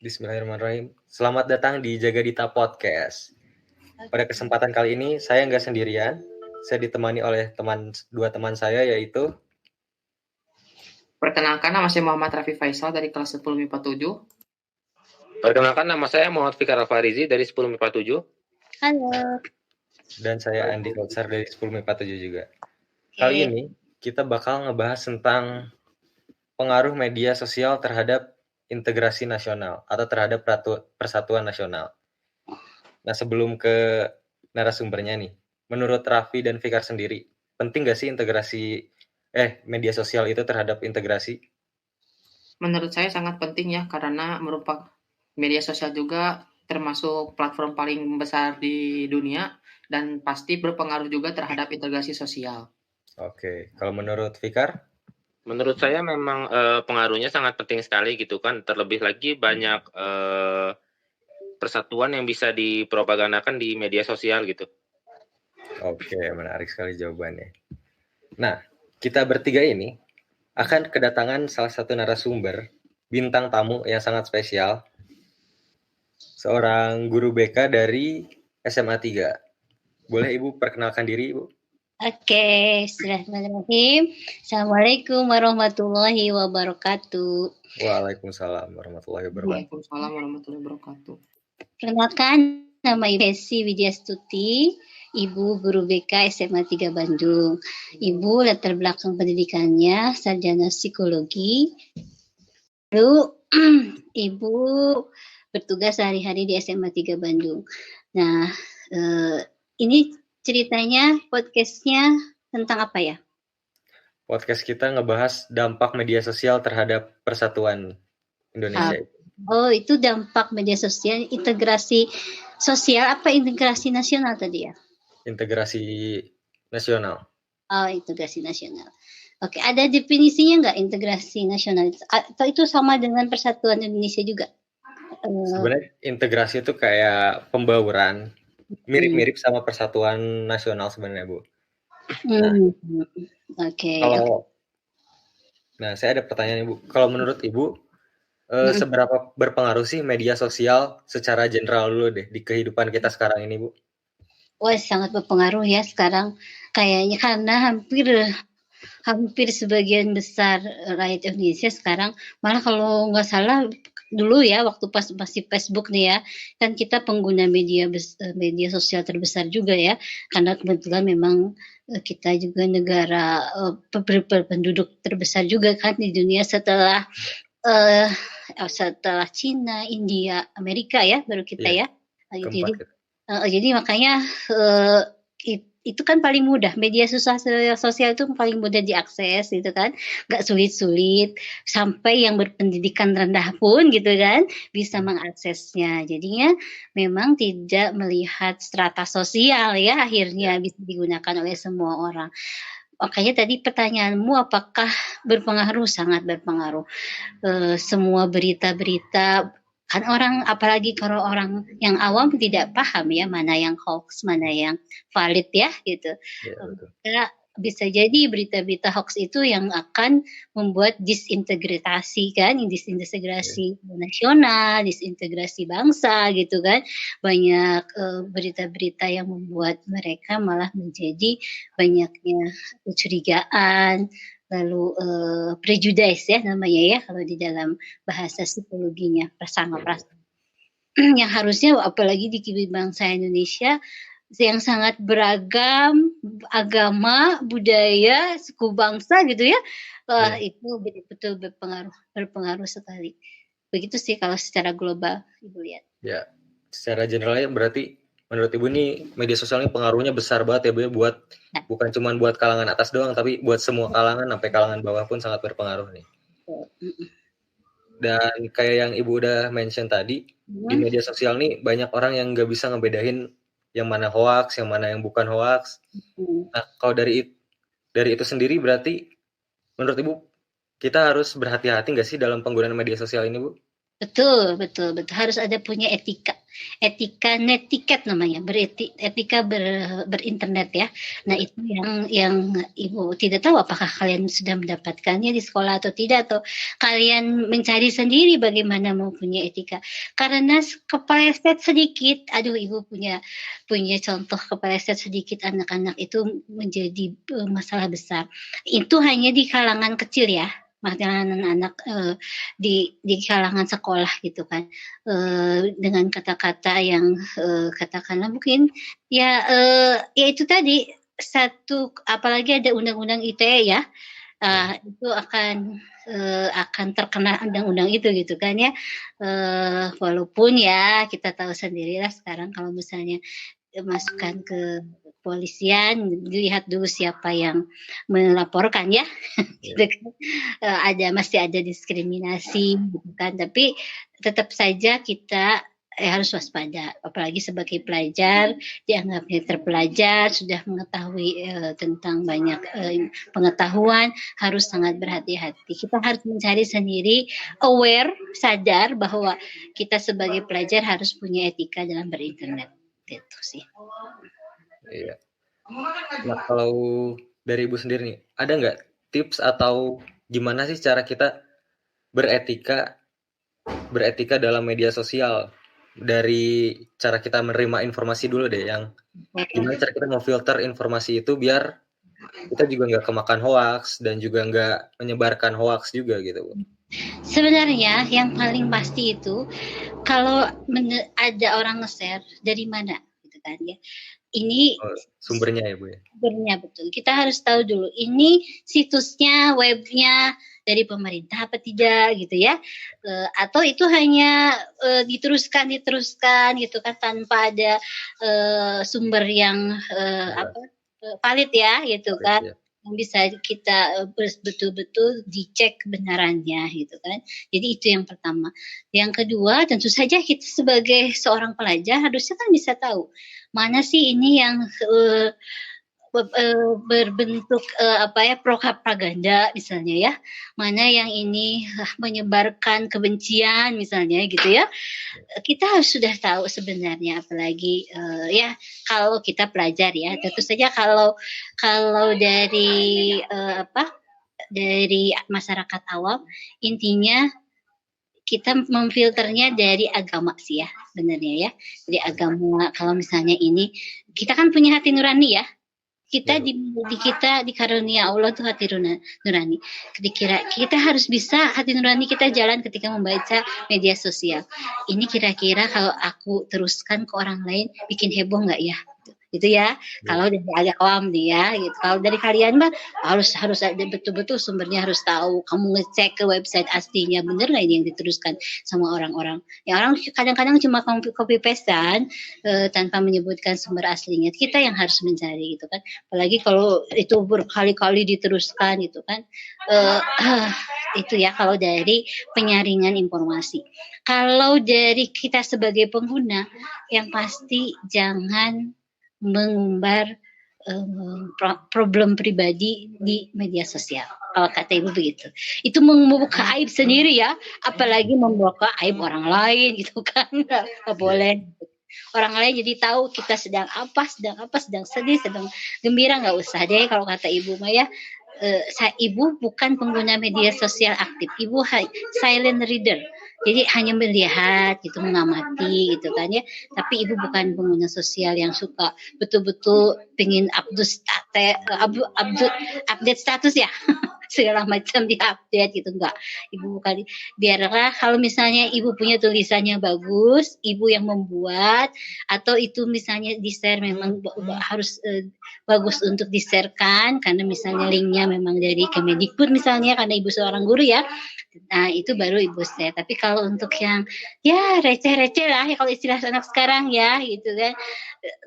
Bismillahirrahmanirrahim. Selamat datang di Jaga Dita Podcast. Pada kesempatan kali ini saya nggak sendirian. Saya ditemani oleh dua teman saya yaitu Perkenalkan, nama saya Muhammad Raffi Faisal dari kelas 10 MIPA 7. Perkenalkan, nama saya Muhammad Fikar Alfarizi dari 10 MIPA 7. Halo. Dan saya Andi Kautsar dari 10 MIPA 7 juga. Kali ini kita bakal ngebahas tentang pengaruh media sosial terhadap integrasi nasional atau terhadap persatuan nasional. Nah, sebelum ke narasumbernya nih, menurut Raffi dan Fikar sendiri, penting nggak sih media sosial itu terhadap integrasi? Menurut saya sangat penting ya, karena merupakan media sosial juga termasuk platform paling besar di dunia dan pasti berpengaruh juga terhadap integrasi sosial. Oke, kalau menurut Fikar? Menurut saya memang pengaruhnya sangat penting sekali gitu kan. Terlebih lagi banyak persatuan yang bisa dipropagandakan di media sosial gitu. Oke, menarik sekali jawabannya. Nah, kita bertiga ini akan kedatangan salah satu narasumber, bintang tamu yang sangat spesial, seorang guru BK dari SMA 3. Boleh Ibu perkenalkan diri, Ibu? Oke, bismillahirrahmanirrahim. Assalamualaikum warahmatullahi wabarakatuh. Waalaikumsalam warahmatullahi wabarakatuh. Waalaikumsalam warahmatullahi wabarakatuh. Perkenalkan, nama Ibu Hesi Widyastuti, Ibu Guru BK SMA 3 Bandung. Ibu latar belakang pendidikannya sarjana psikologi. Lalu Ibu bertugas sehari-hari di SMA 3 Bandung. Nah, ini ceritanya podcastnya tentang apa ya? Podcast kita ngebahas dampak media sosial terhadap persatuan Indonesia. Oh, itu dampak media sosial, integrasi sosial apa integrasi nasional tadi ya? Integrasi nasional. Oh, integrasi nasional. Oke, ada definisinya nggak integrasi nasional? Atau itu sama dengan persatuan Indonesia juga? Sebenarnya integrasi itu kayak pembauran, mirip-mirip sama persatuan nasional sebenarnya, Bu. Nah, Nah, saya ada pertanyaan, Ibu. Kalau menurut Ibu, seberapa berpengaruh sih media sosial secara general dulu deh di kehidupan kita sekarang ini, Bu? Wah, sangat berpengaruh ya sekarang. Kayaknya karena hampir sebagian besar rakyat Indonesia sekarang, malah kalau nggak salah dulu ya waktu pas masih Facebook nih ya, kan kita pengguna media sosial terbesar juga ya, karena kebetulan memang kita juga negara penduduk terbesar juga kan di dunia setelah Cina, India, Amerika ya baru kita ya. Jadi makanya itu kan paling mudah, media sosial itu paling mudah diakses gitu kan, nggak sulit-sulit, sampai yang berpendidikan rendah pun gitu kan bisa mengaksesnya. Jadinya memang tidak melihat strata sosial ya, akhirnya bisa digunakan oleh semua orang. Makanya tadi pertanyaanmu apakah berpengaruh? Sangat berpengaruh. Semua berita-berita kan orang, apalagi kalau orang yang awam tidak paham ya mana yang hoax, mana yang valid ya gitu. Ya, bisa jadi berita-berita hoax itu yang akan membuat disintegrasi kan, disintegrasi nasional, disintegrasi bangsa gitu kan. Banyak berita-berita yang membuat mereka malah menjadi banyaknya kecurigaan, lalu prejudice ya namanya ya kalau di dalam bahasa psikologinya, prasangka yang harusnya apalagi di bangsa Indonesia yang sangat beragam agama, budaya, suku bangsa gitu ya, itu betul-betul berpengaruh sekali. Begitu sih kalau secara global Ibu lihat. Ya, secara generalnya berarti menurut Ibu nih media sosial ini pengaruhnya besar banget ya Bu ya, buat bukan cuma buat kalangan atas doang tapi buat semua kalangan sampai kalangan bawah pun sangat berpengaruh nih. Dan kayak yang Ibu udah mention tadi, di media sosial nih banyak orang yang nggak bisa ngebedain yang mana hoax, yang mana yang bukan hoax. Nah, kalau dari itu sendiri berarti menurut Ibu kita harus berhati-hati nggak sih dalam penggunaan media sosial ini, Bu? Betul. Harus ada punya etika netiket namanya, etika berinternet ya. Nah itu yang Ibu tidak tahu apakah kalian sudah mendapatkannya di sekolah atau tidak, atau kalian mencari sendiri bagaimana mau punya etika. Karena kepeleset sedikit, aduh Ibu punya contoh kepeleset sedikit anak-anak itu menjadi masalah besar. Itu hanya di kalangan kecil ya. Anak-anak di kalangan sekolah gitu kan, dengan kata-kata yang katakanlah mungkin ya itu tadi satu, apalagi ada undang-undang ITE ya, itu akan terkena undang-undang itu gitu kan ya, walaupun ya kita tahu sendirilah sekarang kalau misalnya masukkan ke kepolisian, dilihat dulu siapa yang melaporkan ya. Gitu kan. Masih ada diskriminasi gitu kan, tapi tetap saja kita harus waspada, apalagi sebagai pelajar, dianggapnya terpelajar, sudah mengetahui tentang banyak pengetahuan, harus sangat berhati-hati. Kita harus mencari sendiri, aware, sadar bahwa kita sebagai pelajar harus punya etika dalam berinternet. Itu sih. Iya. Nah, kalau dari Ibu sendiri nih, ada nggak tips atau gimana sih cara kita beretika dalam media sosial? Dari cara kita menerima informasi dulu deh, yang gimana cara kita mau filter informasi itu biar kita juga nggak kemakan hoax dan juga nggak menyebarkan hoax juga gitu, Bu. Sebenarnya yang paling pasti itu kalau ada orang nge-share dari mana gitu kan ya. Ini sumbernya ya, Bu ya. Sumbernya betul. Kita harus tahu dulu ini situsnya, webnya dari pemerintah apa tidak gitu ya. Atau itu hanya diteruskan gitu kan tanpa ada sumber yang valid ya gitu kan. Ya. Yang bisa kita betul-betul dicek kebenarannya gitu kan. Jadi itu yang pertama. Yang kedua, tentu saja kita sebagai seorang pelajar harusnya kan bisa tahu mana sih ini yang berbentuk propaganda misalnya ya, mana yang ini menyebarkan kebencian misalnya gitu ya. Kita harus sudah tahu sebenarnya, apalagi ya kalau kita pelajar ya. Tentu saja kalau dari dari masyarakat awam, intinya kita memfilternya dari agama sih ya, sebenarnya ya. Dari agama, kalau misalnya ini, kita kan punya hati nurani ya. Kita kita dikarunia Allah tuh hati nurani. Kita harus bisa hati nurani kita jalan ketika membaca media sosial. Ini kira-kira kalau aku teruskan ke orang lain, bikin heboh nggak ya? Gitu ya. Kalau dari agak awam nih ya, gitu. Kalau dari kalian mah harus ada betul-betul sumbernya, harus tahu. Kamu ngecek ke website aslinya, bener nggak ini yang diteruskan sama orang-orang? Ya orang kadang-kadang cuma copy pastean tanpa menyebutkan sumber aslinya. Kita yang harus mencari gitu kan. Apalagi kalau itu berkali-kali diteruskan gitu kan. Itu ya kalau dari penyaringan informasi. Kalau dari kita sebagai pengguna, yang pasti jangan mengumbar problem pribadi di media sosial. Kalau kata Ibu begitu. Itu membuka aib sendiri ya, apalagi membuka aib orang lain gitu kan. Nggak boleh. Orang lain jadi tahu kita sedang sedih, sedang gembira, nggak usah deh kalau kata Ibu Maya. Ibu bukan pengguna media sosial aktif, Ibu silent reader. Jadi hanya melihat gitu, mengamati gitu kan ya. Tapi Ibu bukan pengguna sosial yang suka betul-betul pengen update status ya. Segala macam diupdate gitu, enggak. Ibu bukan. Biarlah kalau misalnya Ibu punya tulisannya bagus, Ibu yang membuat, atau itu misalnya di-share memang harus bagus untuk di-sharekan karena misalnya linknya memang dari Kemendikbud misalnya, karena Ibu seorang guru ya. Nah itu baru Ibu share. Tapi kalau untuk yang ya receh-receh lah ya, kalau istilah anak sekarang ya gitu kan,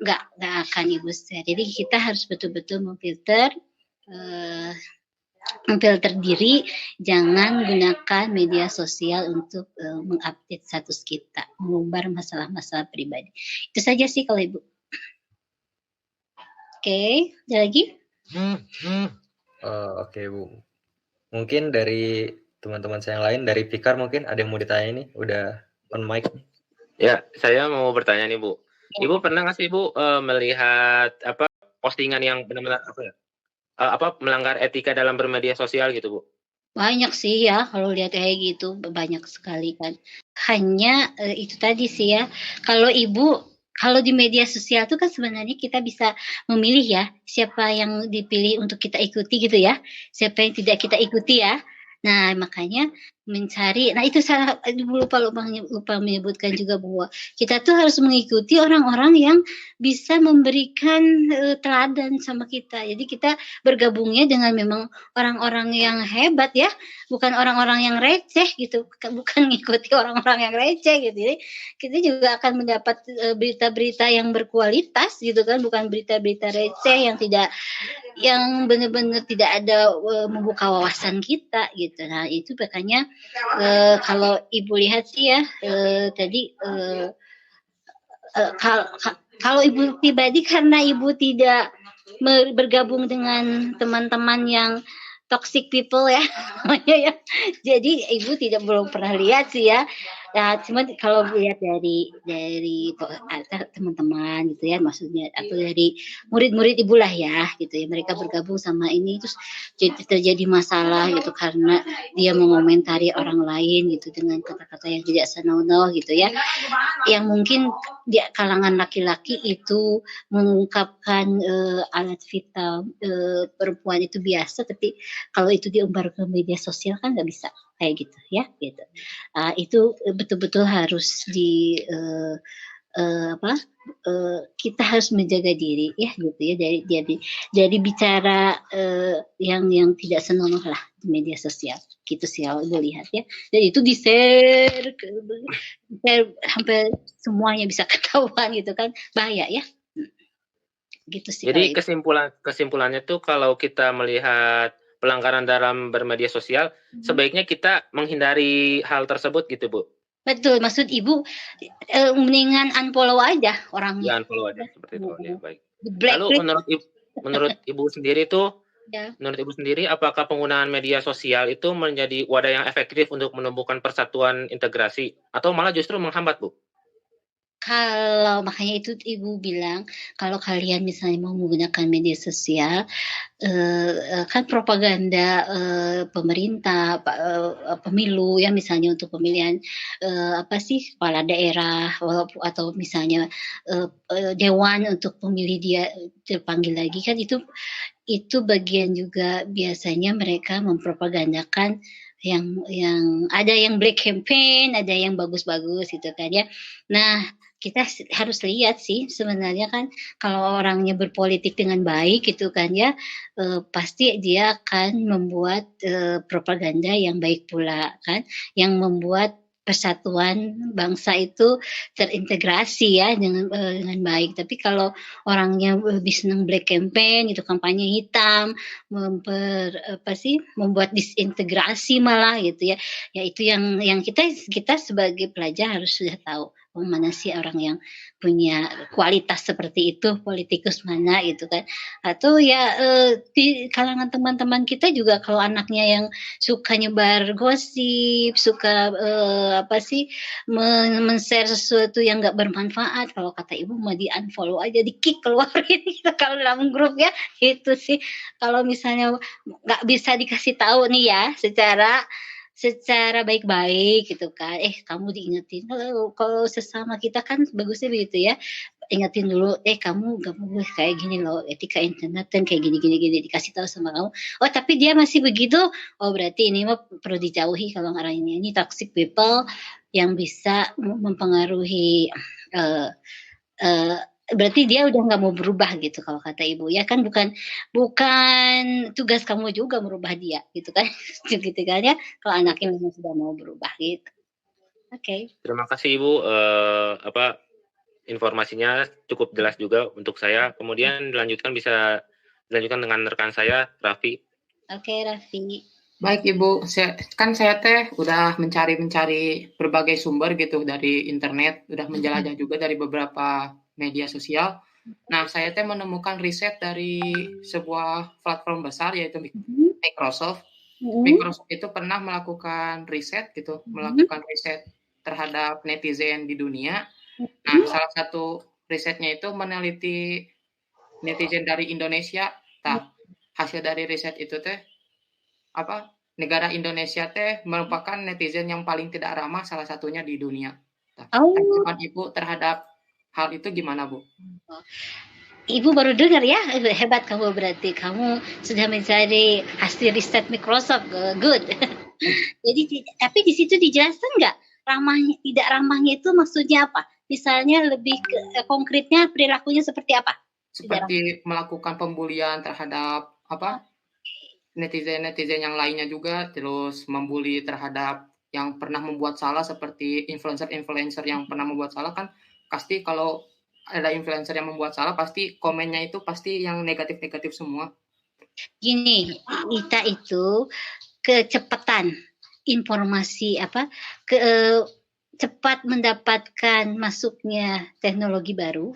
nggak akan Ibu share. Jadi kita harus betul-betul memfilter diri, jangan gunakan media sosial untuk mengupdate status kita, mengumbar masalah-masalah pribadi. Itu saja sih kalau Ibu. Oke, ada lagi? Oke, Bu. Mungkin dari teman-teman saya yang lain. Dari Fikar mungkin ada yang mau ditanya ini, udah on mic. Ya, saya mau bertanya nih Bu. Ibu pernah nggak sih Bu melihat postingan yang benar-benar melanggar etika dalam bermedia sosial gitu Bu? Banyak sih ya, kalau lihat kayak gitu banyak sekali kan. Hanya itu tadi sih ya, kalau di media sosial itu kan sebenarnya kita bisa memilih ya, siapa yang dipilih untuk kita ikuti gitu ya, siapa yang tidak kita ikuti ya. Nah, makanya mencari, nah itu salah, lupa menyebutkan juga bahwa kita tuh harus mengikuti orang-orang yang bisa memberikan teladan sama kita. Jadi kita bergabungnya dengan memang orang-orang yang hebat ya, bukan orang-orang yang receh gitu, bukan ngikuti orang-orang yang receh gitu. Jadi kita juga akan mendapat berita-berita yang berkualitas gitu kan, bukan berita-berita receh yang benar-benar tidak ada membuka wawasan kita gitu. Nah itu makanya kalau Ibu lihat sih ya tadi kalau Ibu pribadi, karena Ibu tidak bergabung dengan teman-teman yang toxic people ya, jadi Ibu belum pernah lihat sih ya. Nah, cuma kalau lihat dari teman-teman gitu ya, maksudnya atau dari murid-murid Ibu lah ya, gitu ya, mereka bergabung sama ini terus terjadi masalah gitu karena dia mengomentari orang lain gitu dengan kata-kata yang tidak senonoh gitu ya, yang mungkin di kalangan laki-laki itu mengungkapkan alat vital perempuan itu biasa, tapi kalau itu diumbar ke media sosial kan nggak bisa kayak gitu ya gitu. Itu betul-betul harus kita harus menjaga diri ya gitu ya, dari bicara yang tidak senonoh lah di media sosial gitu sih kalau gue lihat ya. Dan itu di-share hampir semuanya bisa ketahuan gitu kan, bahaya ya gitu sih. Jadi kesimpulannya tuh kalau kita melihat pelanggaran dalam bermedia sosial, sebaiknya kita menghindari hal tersebut gitu Bu. Betul, maksud Ibu mendingan unfollow aja orangnya. Ya, unfollow aja seperti itu. Ya, baik. Lalu menurut Ibu sendiri tuh, menurut Ibu sendiri, apakah penggunaan media sosial itu menjadi wadah yang efektif untuk menumbuhkan persatuan integrasi atau malah justru menghambat Bu? Kalau makanya itu Ibu bilang, kalau kalian misalnya mau menggunakan media sosial, kan propaganda pemerintah, pemilu ya, misalnya untuk pemilihan kepala daerah, atau misalnya dewan untuk pemilih dia terpanggil lagi, kan itu bagian juga biasanya mereka mempropagandakan yang ada yang black campaign, ada yang bagus-bagus gitu kan ya. Nah, kita harus lihat sih sebenarnya kan, kalau orangnya berpolitik dengan baik gitu kan ya, pasti dia akan membuat propaganda yang baik pula kan, yang membuat persatuan bangsa itu terintegrasi ya dengan baik. Tapi kalau orangnya lebih senang black campaign itu, kampanye hitam, membuat disintegrasi malah gitu ya. Ya itu yang kita sebagai pelajar harus sudah tahu mana sih orang yang punya kualitas seperti itu, politikus mana gitu kan. Atau ya di kalangan teman-teman kita juga, kalau anaknya yang suka nyebar gosip, suka men-share sesuatu yang nggak bermanfaat, kalau kata Ibu mau di unfollow aja, di kick, keluarin gitu kalau dalam grup ya, itu sih. Kalau misalnya nggak bisa dikasih tahu nih ya secara baik-baik gitu kan, kamu diingetin, kalau sesama kita kan bagusnya begitu ya, ingetin dulu, kamu gak boleh kayak gini loh, etika internet dan kayak gini, dikasih tahu sama kamu. Oh tapi dia masih begitu, oh berarti ini mah perlu dijauhi. Kalau orang ini toxic people yang bisa mempengaruhi berarti dia udah nggak mau berubah gitu kalau kata Ibu ya kan, bukan tugas kamu juga merubah dia gitu kan. Gitu kan ya, kalau anaknya memang sudah mau berubah gitu. Oke. Terima kasih Ibu, informasinya cukup jelas juga untuk saya. Kemudian bisa dilanjutkan dengan rekan saya Raffi. Oke, Raffi. Baik Ibu, saya teh udah mencari berbagai sumber gitu dari internet, udah menjelajah juga dari beberapa media sosial. Nah, saya menemukan riset dari sebuah platform besar yaitu Microsoft. Microsoft itu pernah melakukan riset gitu, melakukan riset terhadap netizen di dunia. Nah, salah satu risetnya itu meneliti netizen dari Indonesia. Hasil dari riset itu teh negara Indonesia teh merupakan netizen yang paling tidak ramah salah satunya di dunia. Tanggapan Ibu terhadap hal itu gimana, Bu? Ibu baru dengar ya, hebat kamu berarti. Kamu sudah mencari hasil riset Microsoft, good. Jadi, tapi di situ dijelaskan nggak ramahnya, tidak ramahnya itu maksudnya apa? Misalnya lebih konkretnya perilakunya seperti apa? Seperti melakukan pembulian terhadap netizen yang lainnya juga, terus membuli terhadap yang pernah membuat salah seperti influencer yang pernah membuat salah kan pasti kalau ada influencer yang membuat salah pasti komennya itu pasti yang negatif-negatif semua. Gini, kita itu kecepatan informasi cepat mendapatkan masuknya teknologi baru,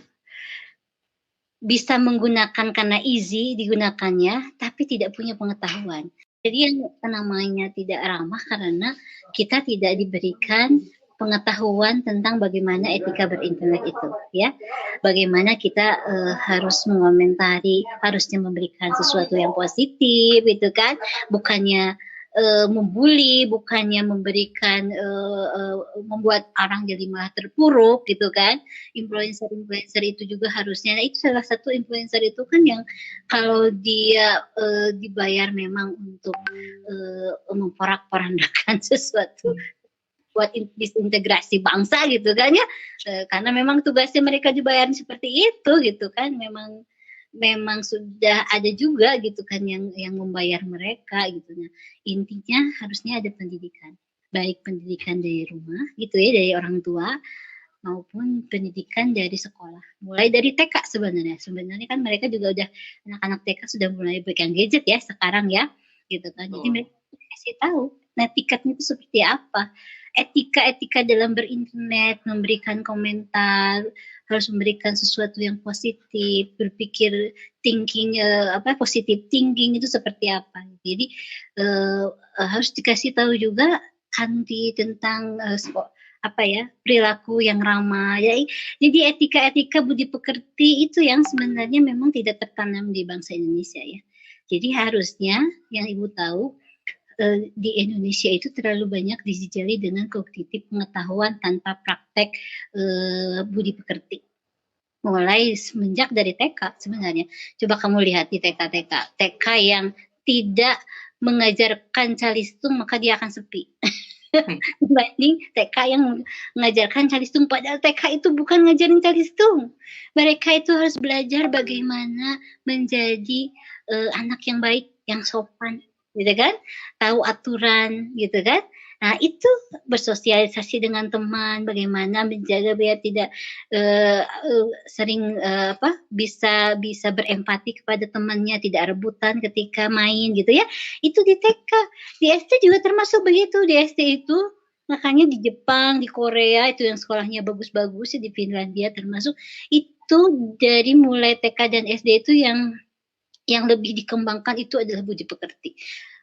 bisa menggunakan karena easy digunakannya, tapi tidak punya pengetahuan. Jadi yang namanya tidak ramah karena kita tidak diberikan pengetahuan tentang bagaimana etika berinternet itu, ya. Bagaimana kita harus mengomentari, harusnya memberikan sesuatu yang positif, gitu kan? Bukannya membuli, bukannya memberikan membuat orang jadi malah terpuruk, gitu kan? Influencer itu juga harusnya. Nah, itu salah satu influencer itu kan yang kalau dia dibayar memang untuk memporak-porandakan sesuatu buat disintegrasi bangsa gitu kan ya, karena memang tugasnya mereka dibayar seperti itu gitu kan, memang sudah ada juga gitu kan yang membayar mereka gitu. Nah, intinya harusnya ada pendidikan, baik pendidikan dari rumah gitu ya, dari orang tua maupun pendidikan dari sekolah, mulai dari TK sebenarnya kan mereka juga udah, anak-anak TK sudah mulai pegang gadget ya sekarang ya gitu kan. Jadi mereka kasih tahu etikanya itu seperti apa, etika dalam berinternet, memberikan komentar, harus memberikan sesuatu yang positif, berpikir thinking positive thinking itu seperti apa. Jadi harus dikasih tahu juga anti tentang perilaku yang ramah. Jadi etika budi pekerti itu yang sebenarnya memang tidak tertanam di bangsa Indonesia ya. Jadi harusnya yang Ibu tahu, di Indonesia itu terlalu banyak dijejali dengan kognitif pengetahuan tanpa praktek budi pekerti. Mulai semenjak dari TK sebenarnya. Coba kamu lihat di TK yang tidak mengajarkan calistung maka dia akan sepi. Dibanding TK yang mengajarkan calistung, padahal TK itu bukan ngajarin calistung. Mereka itu harus belajar bagaimana menjadi anak yang baik, yang sopan, gitu kan, tahu aturan, gitu kan. Nah, itu bersosialisasi dengan teman, bagaimana menjaga biar tidak sering bisa berempati kepada temannya, tidak rebutan ketika main gitu ya. Itu di TK. Di SD juga termasuk begitu. Di SD itu makanya di Jepang, di Korea itu yang sekolahnya bagus-bagus, di Finlandia termasuk, itu dari mulai TK dan SD itu yang lebih dikembangkan itu adalah budi pekerti.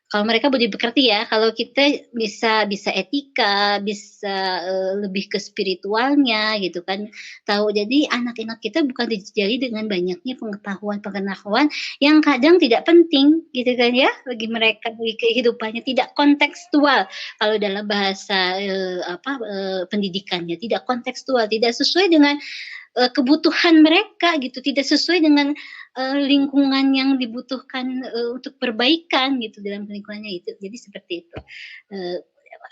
Kalau mereka budi pekerti ya, kalau kita bisa etika, bisa lebih ke spiritualnya gitu kan. Tahu, jadi anak-anak kita bukan dijejali dengan banyaknya pengetahuan yang kadang tidak penting gitu kan ya, bagi mereka, bagi kehidupannya, tidak kontekstual. Kalau dalam bahasa pendidikannya tidak kontekstual, tidak sesuai dengan kebutuhan mereka gitu, tidak sesuai dengan lingkungan yang dibutuhkan untuk perbaikan gitu dalam lingkungannya itu. Jadi seperti itu.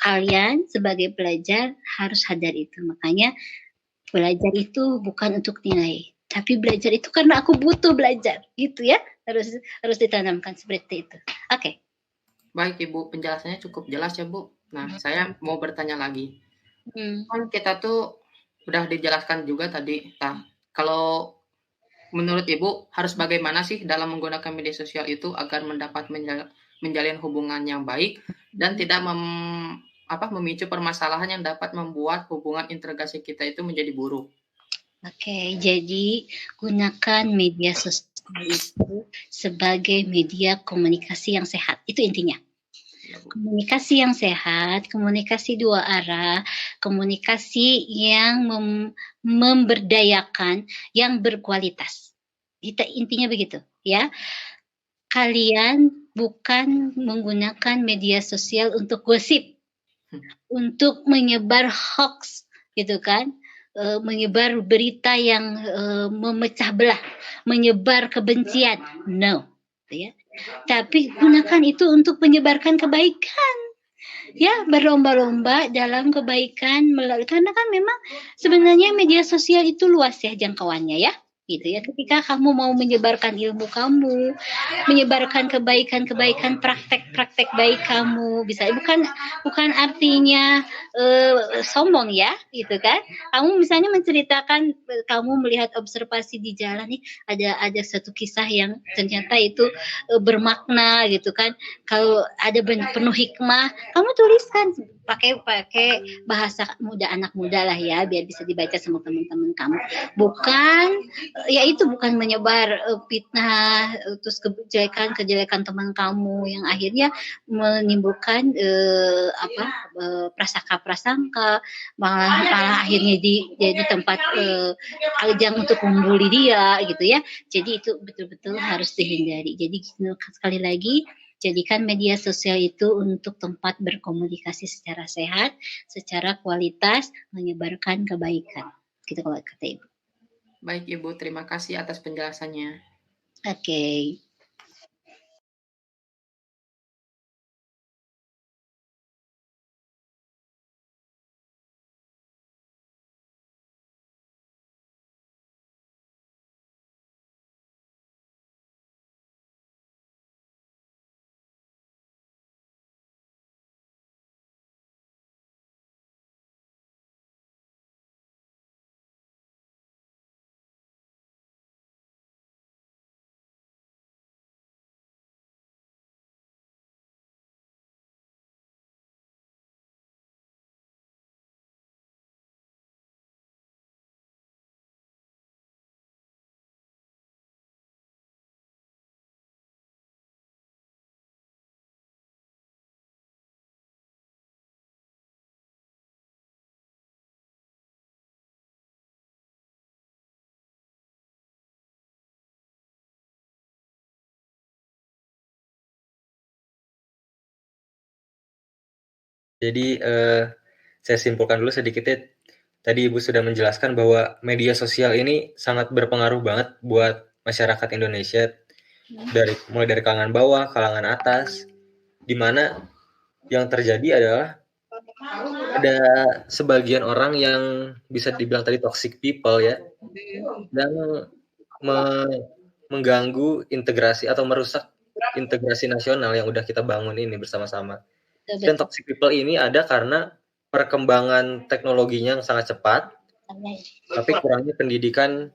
Kalian sebagai pelajar harus sadar itu. Makanya belajar itu bukan untuk nilai, tapi belajar itu karena aku butuh belajar gitu ya. Harus ditanamkan seperti itu. Oke. Baik Ibu, penjelasannya cukup jelas ya Bu. Nah, saya mau bertanya lagi. Kan kita tuh udah dijelaskan juga tadi. Nah, kalau menurut Ibu harus bagaimana sih dalam menggunakan media sosial itu agar mendapat menjalin hubungan yang baik dan tidak memicu permasalahan yang dapat membuat hubungan integrasi kita itu menjadi buruk? Oke, jadi gunakan media sosial itu sebagai media komunikasi yang sehat. Itu intinya. Komunikasi yang sehat, komunikasi dua arah, komunikasi yang memberdayakan, yang berkualitas. Intinya begitu, ya. Kalian bukan menggunakan media sosial untuk gosip, untuk menyebar hoax, gitu kan, menyebar berita yang memecah belah, menyebar kebencian, no, ya. Tapi gunakan itu untuk menyebarkan kebaikan, ya, berlomba-lomba dalam kebaikan, karena kan memang sebenarnya media sosial itu luas ya jangkauannya, ya. Gitu ya, ketika kamu mau menyebarkan ilmu kamu, menyebarkan kebaikan-kebaikan, praktek-praktek baik kamu, bisa bukan artinya sombong ya, gitu kan. Kamu misalnya menceritakan kamu melihat observasi di jalan nih, ada satu kisah yang ternyata itu bermakna gitu kan. Kalau ada penuh hikmah, kamu tuliskan pakai bahasa muda, anak muda lah ya, biar bisa dibaca sama teman-teman kamu. Bukan menyebar fitnah, terus kejelekan teman kamu yang akhirnya menimbulkan prasangka, malah akhirnya jadi tempat ajang untuk membuli dia gitu ya. Jadi itu betul-betul harus dihindari. Jadi sekali lagi, jadikan media sosial itu untuk tempat berkomunikasi secara sehat, secara kualitas, menyebarkan kebaikan. Gitu kalau kata Ibu. Baik Ibu, terima kasih atas penjelasannya. Oke. Jadi saya simpulkan dulu sedikitnya. Tadi Ibu sudah menjelaskan bahwa media sosial ini sangat berpengaruh banget buat masyarakat Indonesia, mulai dari kalangan bawah, kalangan atas, di mana yang terjadi adalah ada sebagian orang yang bisa dibilang tadi toxic people ya, dan mengganggu integrasi atau merusak integrasi nasional yang udah kita bangun ini bersama-sama. Dan toxic people ini ada karena perkembangan teknologinya yang sangat cepat, tapi kurangnya pendidikan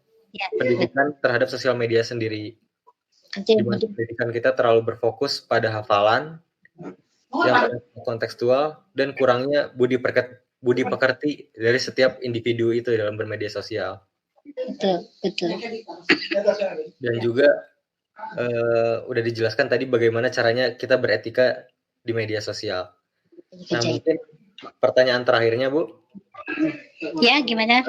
terhadap sosial media sendiri. Di mana pendidikan kita terlalu berfokus pada hafalan yang kontekstual dan kurangnya budi pekerti dari setiap individu itu dalam bermedia sosial. Betul. Dan juga udah dijelaskan tadi bagaimana caranya kita beretika di media sosial. Nah, mungkin pertanyaan terakhirnya, Bu. Ya, gimana?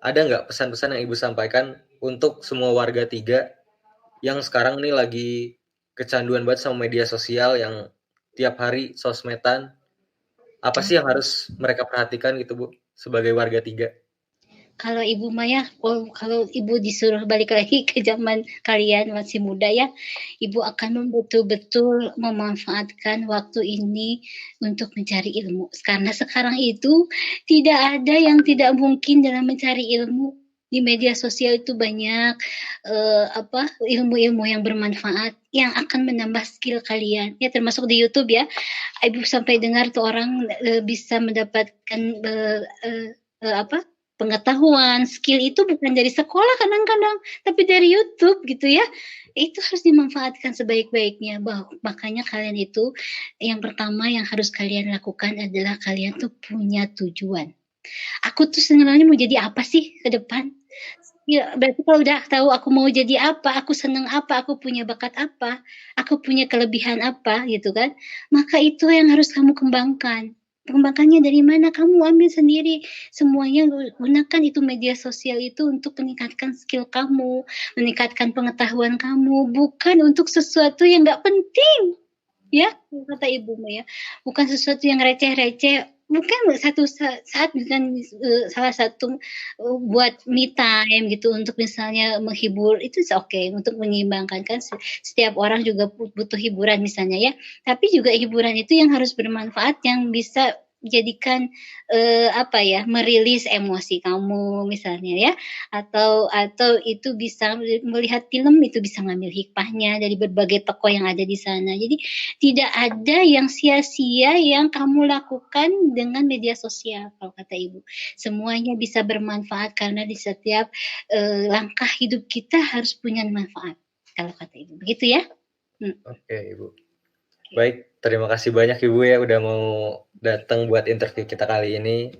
Ada nggak pesan-pesan yang Ibu sampaikan untuk semua warga 3 yang sekarang nih lagi kecanduan banget sama media sosial, yang tiap hari sosmedan? Apa sih yang harus mereka perhatikan gitu, Bu, sebagai warga 3? Kalau Ibu Maya, kalau Ibu disuruh balik lagi ke zaman kalian masih muda ya, Ibu akan betul-betul memanfaatkan waktu ini untuk mencari ilmu. Karena sekarang itu tidak ada yang tidak mungkin dalam mencari ilmu. Di media sosial itu banyak ilmu-ilmu yang bermanfaat yang akan menambah skill kalian. Ya, termasuk di YouTube ya. Ibu sampai dengar tuh orang bisa mendapatkan pengetahuan, skill itu bukan dari sekolah kadang-kadang, tapi dari YouTube gitu ya. Itu harus dimanfaatkan sebaik-baiknya. Makanya kalian itu, yang pertama yang harus kalian lakukan adalah kalian tuh punya tujuan. Aku tuh sebenarnya mau jadi apa sih ke depan? Ya, berarti kalau udah tahu aku mau jadi apa, aku senang apa, aku punya bakat apa, aku aku punya kelebihan apa gitu kan, maka itu yang harus kamu kembangkan. Kembangkannya dari mana? Kamu ambil sendiri. Semuanya gunakan itu media sosial itu untuk meningkatkan skill kamu, meningkatkan pengetahuan kamu, bukan untuk sesuatu yang nggak penting. Ya, kata Ibu ya. Bukan sesuatu yang receh-receh. Bukan satu saat dengan salah satu buat me time gitu untuk misalnya menghibur itu oke untuk menyeimbangkan kan setiap orang juga butuh hiburan misalnya ya, tapi juga hiburan itu yang harus bermanfaat yang bisa jadikan merilis emosi kamu misalnya ya, atau itu bisa melihat film itu bisa ngambil hikmahnya dari berbagai tokoh yang ada di sana. Jadi tidak ada yang sia-sia yang kamu lakukan dengan media sosial kalau kata Ibu. Semuanya bisa bermanfaat karena di setiap langkah hidup kita harus punya manfaat kalau kata Ibu. Begitu ya? Oke, Ibu. Baik, terima kasih banyak Ibu ya udah mau datang buat interview kita kali ini.